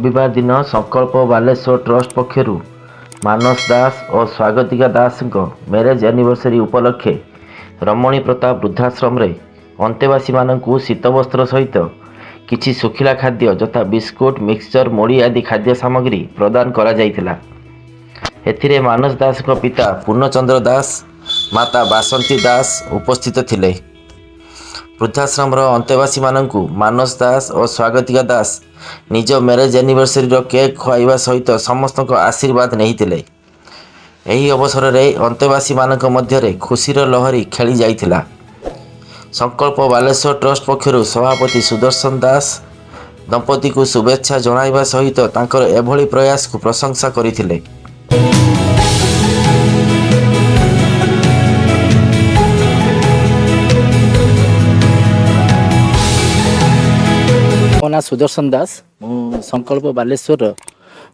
रविवार दिन संकल्प बालेश्वर ट्रस्ट पक्षर मानस दास और स्वागतिका दास मैरेज एनिवर्सरी उपलक्षे रमणी प्रताप वृद्धाश्रम अंतेवासी मानू शीतवस्त्र सहित किछि सुखिला खाद्य यथा बिस्कुट मिक्सचर मुड़ी आदि खाद्य सामग्री प्रदान करा जायतिला। एथिरे मानस दास पिता पूर्णचंद्र दास माता बासंती दास उपस्थित थिले। वृद्धाश्रम अंतेवासी मानू मानस दास और स्वागतिका दास निज मैरेज एनिवर्सरी केक खुआइबा सहित समस्त आशीर्वाद नहीं। एही अवसर में अंतेवासी मानक मध्यरे खुशीर लहरी खेली जाइथिला। संकल्प बालेश्वर ट्रस्ट पक्षर सभापति सुदर्शन दास दंपति को शुभेच्छा जणाइबा सहित तांकर एभली प्रयास को प्रशंसा करथिले। मो ना सुदर्शन दास मु संकल्प बालेश्वर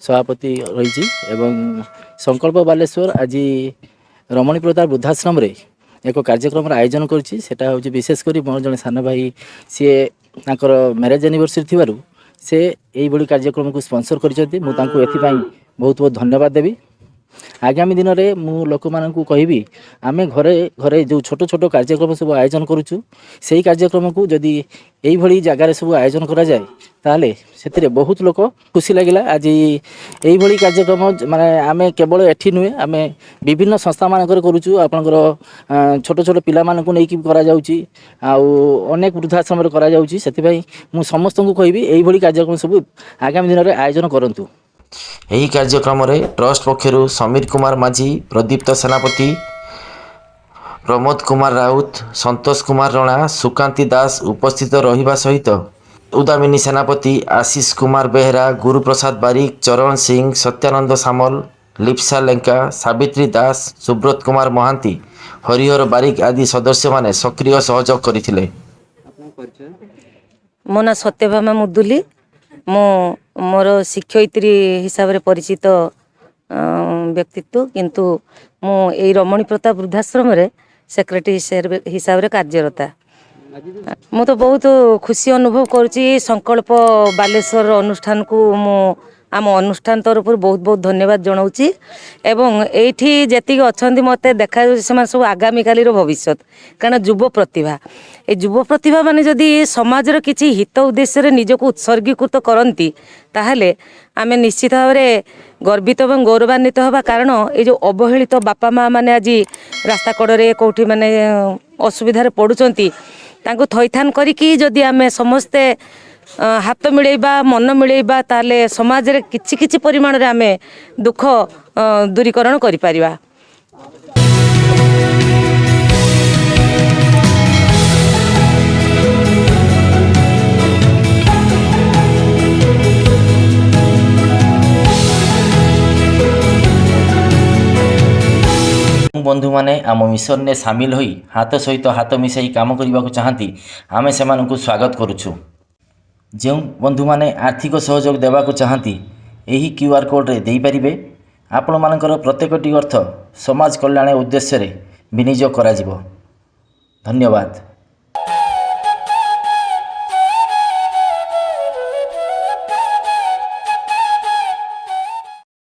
सभापति रही एवं संकल्प बालेश्वर आज रमणी प्रताप वृद्धाश्रम रे एक कार्यक्रम आयोजन करटा हूँ विशेषकर मोर जड़े सान भाई सी मैरेज एनिवर्सरी थी से यही कार्यक्रम को स्पॉन्सर करते बहुत बहुत धन्यवाद देवी। आगामी दिन में मु लोक मानू कहबी आमे घरे घरे जो छोट छोट कार्यक्रम सब आयोजन करुचु से कार्यक्रम को जदि यही जगार सब आयोजन करा जाए ताले से बहुत लोक खुशी लगे। आज यही कार्यक्रम माने आमे केवल एठी नुहे आमे विभिन्न संस्था मानकर करुचु आपनकर छोट छोट पिला मानकु नेकी करा जाउची आउ अनेक वृद्धाश्रम करा जाउची। सेति मु समस्त को कहबी यही कार्यक्रम सब आगामी दिन में आयोजन करंतु। यही कार्यक्रम रे ट्रस्ट पक्षर समीर कुमार माझी प्रदीप्त सेनापति प्रमोद कुमार राउत संतोष कुमार रणा सुकांती दास उपस्थित रहिबा सहित उदामिनी सेनापति आशीष कुमार बेहरा गुरुप्रसाद बारिक चरण सिंह सत्यानंद सामल लिप्सा लेंका सावित्री दास सुब्रत कुमार महांती हरिहर बारिक आदि सदस्य माने सक्रिय सहयोग करथिले। मो ना सत्यभामा मुदुली मो मोर शिक्षयित्री हिसाब से परिचित व्यक्तित्व किंतु मु ए रमणी प्रताप वृद्धाश्रम रे सेक्रेटरी हिसाब से कार्यरता। मु तो बहुत खुशी अनुभव करुच्ची। संकल्प बालेश्वर अनुष्ठान को मु आम अनुष्ठान तरफ बहुत बहुत धन्यवाद जनाऊँगी एवं एठी जेतिक अच्छी मत देखा से सब आगामी काली भविष्य कारण युव प्रतिभा ए युव प्रतिभा माने जदि समाजर किसी हित उद्देश्य निजक उत्सर्गीकृत करती ताहले आमे निश्चित भाव में गर्वित और गौरवान्वित हवा। कारण ये जो अवहेलित बापा माँ मैंने आज रास्ता कड़े कौटी माने असुविधा पड़ुंट तांको थैथान करिकी जदि आमे समस्ते हाथ मिलेबा मन मिलेबा ताले समाज रे किछि किछि परिमाण रे आमे दुख दूरीकरण करि परिबा। बंधु माने आम मिशन ने सामिल होई हाथ सहित हाथ मिसाई काम करने को चाहती आमे सेमानकु स्वागत करुछु। जो बंधु माने आर्थिक सहयोग देवा चाहती यही क्यूआर कोड रे देई परिबे। आपण मानकर प्रत्येकटी अर्थ समाज कल्याण उद्देश्य रे विनियोग करा जिवो। धन्यवाद।